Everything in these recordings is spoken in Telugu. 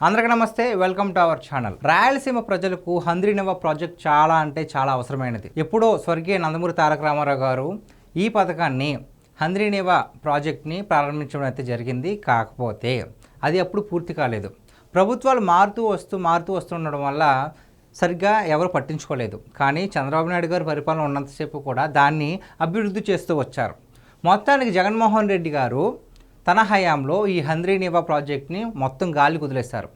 అందరికీ నమస్తే, welcome to our channel. Rayalaseema ప్రజలకు హంద్రీనివా ప్రాజెక్ట్ చాలా అంటే చాలా అవసరమైనది. ఎప్పుడో స్వర్గీయ నందమూరి తారక రామారావు గారు ఈ పథకాన్ని హంద్రీనివా ప్రాజెక్ట్ని ప్రారంభించడం అయితే జరిగింది. కాకపోతే అది అప్పుడు పూర్తి కాలేదు. ప్రభుత్వాలు మారుతూ వస్తుండడం వల్ల సరిగ్గా ఎవరు పట్టించుకోలేదు. కానీ చంద్రబాబు నాయుడు గారు పరిపాలన ఉన్నంతసేపు కూడా దాన్ని అభివృద్ధి చేస్తూ వచ్చారు. మొత్తానికి జగన్మోహన్ రెడ్డి గారు తన హయాంలో ఈ హంద్రీనివా ప్రాజెక్ట్ని మొత్తం గాలి కుదిలేశారు.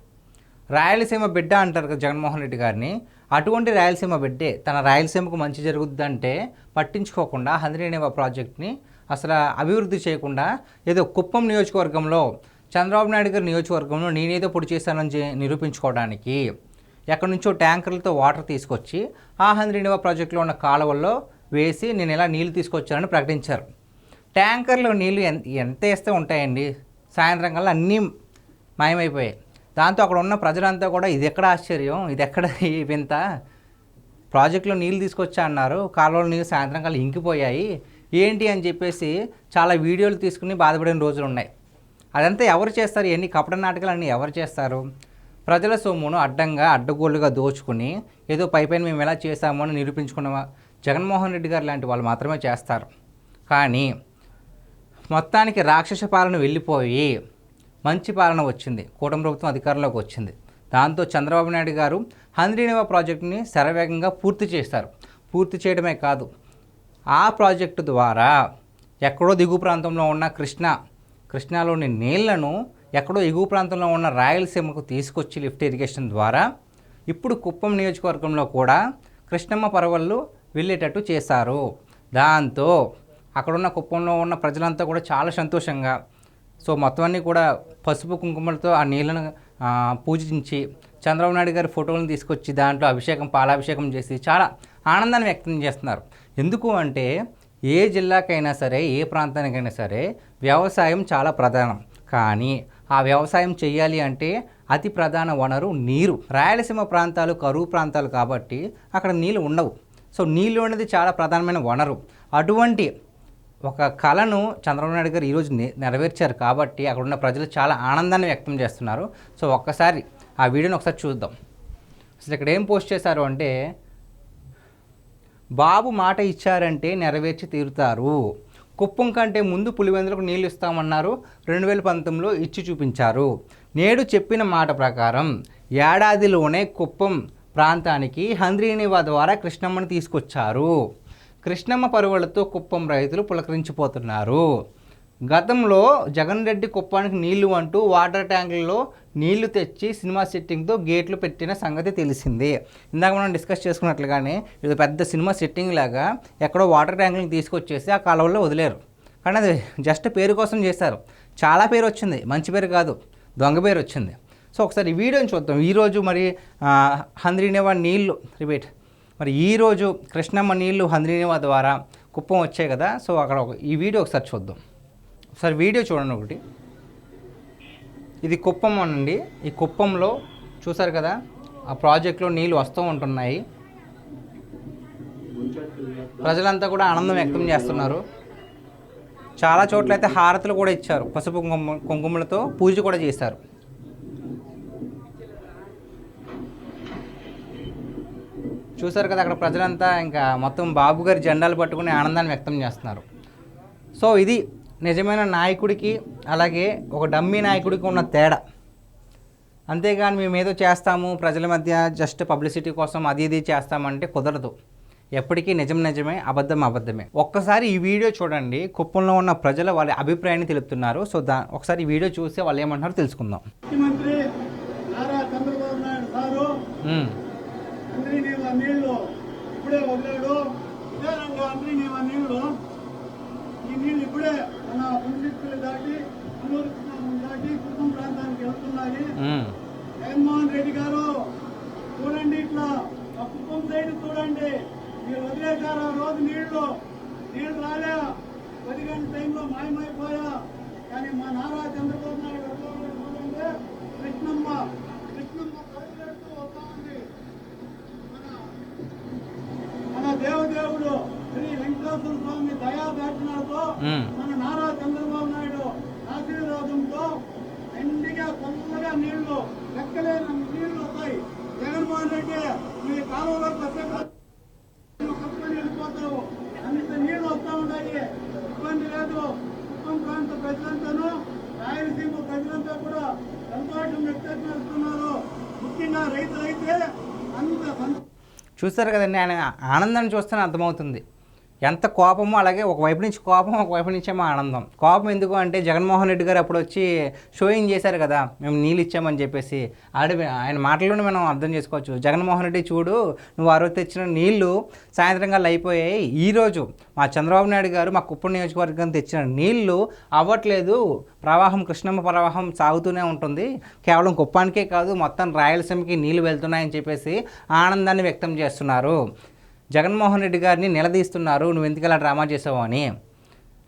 రాయలసీమ బిడ్డ అంటారు కదా జగన్మోహన్ రెడ్డి గారిని. అటువంటి రాయలసీమ బిడ్డే తన రాయలసీమకు మంచి జరుగుద్దంటే పట్టించుకోకుండా హంద్రీనివా ప్రాజెక్ట్ని అసలు అభివృద్ధి చేయకుండా ఏదో కుప్పం నియోజకవర్గంలో చంద్రబాబు నాయుడు గారి నియోజకవర్గంలో నేనేదో పొడి చేశానని నిరూపించుకోవడానికి ఎక్కడి నుంచో ట్యాంకర్లతో వాటర్ తీసుకొచ్చి ఆ హంద్రీనివా ప్రాజెక్టులో ఉన్న కాలువల్లో వేసి నేను ఇలా నీళ్లు తీసుకొచ్చానని ప్రకటించారు. ట్యాంకర్లో నీళ్ళు ఎంత వేస్తే ఉంటాయండి, సాయంత్రం కల్లా అన్నీ మాయమైపోయాయి. దాంతో అక్కడ ఉన్న ప్రజలంతా కూడా ఇది ఎక్కడ ఆశ్చర్యం, ఇది ఎక్కడ వింత, ప్రాజెక్టులో నీళ్ళు తీసుకొచ్చా అన్నారు, కాలువలో నీళ్ళు సాయంత్రం కల్లా ఇంకిపోయాయి ఏంటి అని చెప్పేసి చాలా వీడియోలు తీసుకుని బాధపడిన రోజులు ఉన్నాయి. అదంతా ఎవరు చేస్తారు? ఎన్ని కపట నాటకాలు అన్నీ ఎవరు చేస్తారు? ప్రజల సొమ్మును అడ్డగోలుగా దోచుకుని ఏదో పైపైన మేము ఎలా చేశామో అని నిరూపించుకున్న జగన్మోహన్ రెడ్డి గారు లాంటి వాళ్ళు మాత్రమే చేస్తారు. కానీ మొత్తానికి రాక్షస పాలన వెళ్ళిపోయి మంచి పాలన వచ్చింది. కూటమి ప్రభుత్వం అధికారంలోకి వచ్చింది. దాంతో చంద్రబాబు నాయుడు గారు హంద్రీనివా ప్రాజెక్టుని శరవేగంగా పూర్తి చేశారు. పూర్తి చేయడమే కాదు, ఆ ప్రాజెక్టు ద్వారా ఎక్కడో దిగువ ప్రాంతంలో ఉన్న కృష్ణాలోని నీళ్లను ఎక్కడో ఎగువ ప్రాంతంలో ఉన్న రాయలసీమకు తీసుకొచ్చి లిఫ్ట్ ఇరిగేషన్ ద్వారా ఇప్పుడు కుప్పం నియోజకవర్గంలో కూడా కృష్ణమ్మ పరవళ్ళు వెళ్ళేటట్టు చేశారు. దాంతో అక్కడున్న కుప్పంలో ఉన్న ప్రజలంతా కూడా చాలా సంతోషంగా మొత్తం అన్నీ కూడా పసుపు కుంకుమలతో ఆ నీళ్ళను పూజించి చంద్రబాబు నాయుడు గారి ఫోటోలను తీసుకొచ్చి దాంట్లో పాలాభిషేకం చేసి చాలా ఆనందాన్ని వ్యక్తం చేస్తున్నారు. ఎందుకు అంటే ఏ జిల్లాకైనా సరే, ఏ ప్రాంతానికైనా సరే వ్యవసాయం చాలా ప్రధానం. కానీ ఆ వ్యవసాయం చేయాలి అంటే అతి ప్రధాన వనరు నీరు. రాయలసీమ ప్రాంతాలు కరువు ప్రాంతాలు కాబట్టి అక్కడ నీళ్ళు ఉండవు. నీళ్ళు అనేది చాలా ప్రధానమైన వనరు. అటువంటి ఒక కళను చంద్రబాబు నాయుడు గారు ఈరోజు నెరవేర్చారు కాబట్టి అక్కడ ఉన్న ప్రజలు చాలా ఆనందాన్ని వ్యక్తం చేస్తున్నారు. ఒక్కసారి ఆ వీడియోని ఒకసారి చూద్దాం. అసలు ఇక్కడ ఏం పోస్ట్ చేశారు అంటే, బాబు మాట ఇచ్చారంటే నెరవేర్చి తీరుతారు, కుప్పం కంటే ముందు పులివెందులకు నీళ్లు ఇస్తామన్నారు, 2019లో ఇచ్చి చూపించారు, నేడు చెప్పిన మాట ప్రకారం ఏడాదిలోనే కుప్పం ప్రాంతానికి హంద్రీనివా ద్వారా కృష్ణమ్మను తీసుకొచ్చారు, కృష్ణమ్మ పరువలతో కుప్పం రైతులు పులకరించిపోతున్నారు. గతంలో జగన్ రెడ్డి కుప్పానికి నీళ్లు అంటూ వాటర్ ట్యాంకుల్లో నీళ్లు తెచ్చి సినిమా సెట్టింగ్తో గేట్లు పెట్టిన సంగతి తెలిసిందే. ఇందాక మనం డిస్కస్ చేసుకున్నట్లుగానే ఇది పెద్ద సినిమా సెట్టింగ్ లాగా ఎక్కడో వాటర్ ట్యాంకులను తీసుకొచ్చేసి ఆ కాలువల్లో వదిలేరు. కానీ అది జస్ట్ పేరు కోసం చేశారు. చాలా పేరు వచ్చింది, మంచి పేరు కాదు, దొంగ పేరు వచ్చింది. ఒకసారి ఈ వీడియోని చూద్దాం. ఈరోజు మరి హంద్రీనివా నీళ్లు మరి ఈరోజు కృష్ణమ్మ నీళ్లు హంద్రీనివా ద్వారా కుప్పం వచ్చాయి కదా. అక్కడ ఈ వీడియో ఒకసారి చూద్దాం. ఒకసారి వీడియో చూడండి. ఒకటి ఇది కుప్పం అనండి. ఈ కుప్పంలో చూసారు కదా, ఆ ప్రాజెక్టులో నీళ్ళు వస్తూ ఉంటున్నాయి. ప్రజలంతా కూడా ఆనందం వ్యక్తం చేస్తున్నారు. చాలా చోట్లయితే హారతులు కూడా ఇచ్చారు, పసుపు కుంకుమలతో పూజ కూడా చేశారు. చూసారు కదా, అక్కడ ప్రజలంతా ఇంకా మొత్తం బాబు గారి జెండాలు పట్టుకుని ఆనందాన్ని వ్యక్తం చేస్తున్నారు. ఇది నిజమైన నాయకుడికి అలాగే ఒక డమ్మీ నాయకుడికి ఉన్న తేడా. అంతేగాని మేము ఏదో చేస్తాము ప్రజల మధ్య జస్ట్ పబ్లిసిటీ కోసం అది ఇది చేస్తామంటే కుదరదు. ఎప్పటికీ నిజమే, అబద్ధమే. ఒక్కసారి ఈ వీడియో చూడండి. కుప్పంలో ఉన్న ప్రజలు వాళ్ళ అభిప్రాయాన్ని తెలుపుతున్నారు. ఒకసారి ఈ వీడియో చూసి వాళ్ళు ఏమంటున్నారో తెలుసుకుందాం. నీళ్లు ఇప్పుడే వదిలేడు, విధానంగా హంద్రీనివా నీళ్లు, ఈ నీళ్లు ఇప్పుడే మన పుండిక్కులు దాటి అల్లూరు దాటి కుప్పం ప్రాంతానికి వెళ్తున్నాయి. జగన్మోహన్ రెడ్డి గారు చూడండి, ఇట్లా ఆ కుప్పం సైడ్ చూడండి, మీరు వదిలేశారు ఆ రోజు నీళ్లు రాలే, 10 గంటల టైంలో మాయమైపోయా. కానీ మా నారా చంద్రబాబు నాయుడు చూడండి, కృష్ణమ్మ పరిగెడుతూ వస్తా ఉంది. మన దేవదేవుడు శ్రీ వెంకటేశ్వర స్వామి దయా దాక్షిణాలతో మన నారా చంద్రబాబు నాయుడు ఆశీర్వాదంతో ఎండిగా కొత్తగా నీళ్లు లెక్క ఎందుకంటే ఈ కాలువలోకి వస్తే నువ్వు కప్పుకొని వెళ్ళిపోతావు. అంత నీళ్ళు వస్తూ ఉంటాయి, ఇబ్బంది లేదు. కుప్పం ప్రాంత ప్రజలంతాను, రాయలసీమ ప్రజలంతా కూడా సంతోషం వ్యక్తం చేస్తున్నారు. ముఖ్యంగా రైతులైతే అంత చూస్తారు కదండి, ఆయన ఆనందాన్ని చూస్తేనే అర్థమవుతుంది ఎంత కోపమో. అలాగే ఒకవైపు నుంచి కోపం, ఒకవైపు నుంచి ఏమో ఆనందం. కోపం ఎందుకు అంటే జగన్మోహన్ రెడ్డి గారు అప్పుడు వచ్చి షోయింగ్ చేశారు కదా, మేము నీళ్ళు ఇచ్చామని చెప్పేసి. ఆయన మాటల్లోనే మనం అర్థం చేసుకోవచ్చు. జగన్మోహన్ రెడ్డి చూడు, నువ్వు ఆ రోజు తెచ్చిన నీళ్లు సాయంత్రంగా అయిపోయాయి, ఈరోజు మా చంద్రబాబు నాయుడు గారు మా కుప్పం నియోజకవర్గం తెచ్చిన నీళ్లు అవ్వట్లేదు, ప్రవాహం కృష్ణమ్మ ప్రవాహం సాగుతూనే ఉంటుంది, కేవలం కుప్పానికే కాదు మొత్తం రాయలసీమకి నీళ్లు వెళ్తున్నాయని చెప్పేసి ఆనందాన్ని వ్యక్తం చేస్తున్నారు. జగన్మోహన్ రెడ్డి గారిని నిలదీస్తున్నారు, నువ్వు ఎందుకు ఇలా డ్రామా చేసావు అని.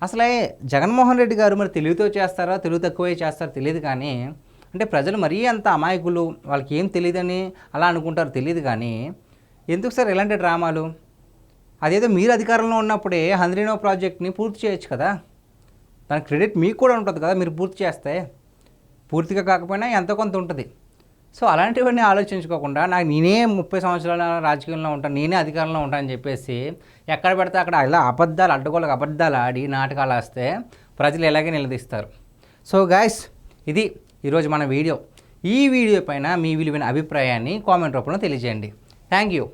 అసలే జగన్మోహన్ రెడ్డి గారు మరి తెలివితో చేస్తారా, తెలివి తక్కువే చేస్తారో తెలియదు. కానీ అంటే ప్రజలు మరీ అంత అమాయకులు, వాళ్ళకి ఏం తెలియదని అలా అనుకుంటారు, తెలియదు. కానీ ఎందుకు సార్ ఇలాంటి డ్రామాలు? అదేదో మీరు అధికారంలో ఉన్నప్పుడే హంద్రీనో ప్రాజెక్ట్ని పూర్తి చేయొచ్చు కదా, దాని క్రెడిట్ మీకు కూడా ఉంటుంది కదా. మీరు పూర్తి చేస్తే పూర్తిగా కాకపోయినా ఎంతో కొంత ఉంటుంది. సో అలాంటివన్నీ ఆలోచించుకోకుండా నేనే 30 సంవత్సరాల రాజకీయంలో ఉంటాను, నేనే అధికారంలో ఉంటానని చెప్పేసి ఎక్కడ పెడితే అక్కడ ఇలా అబద్ధాలు, అడ్డగోళ్ళకి అబద్ధాలు ఆడి నాటకాలు వేస్తే ప్రజలు ఎలాగే నిలదీస్తారు. సో గాయ్స్, ఇది ఈరోజు మన వీడియో. ఈ వీడియో పైన మీ విలువైన అభిప్రాయాన్ని కామెంట్ రూపంలో తెలియజేయండి. Thank you.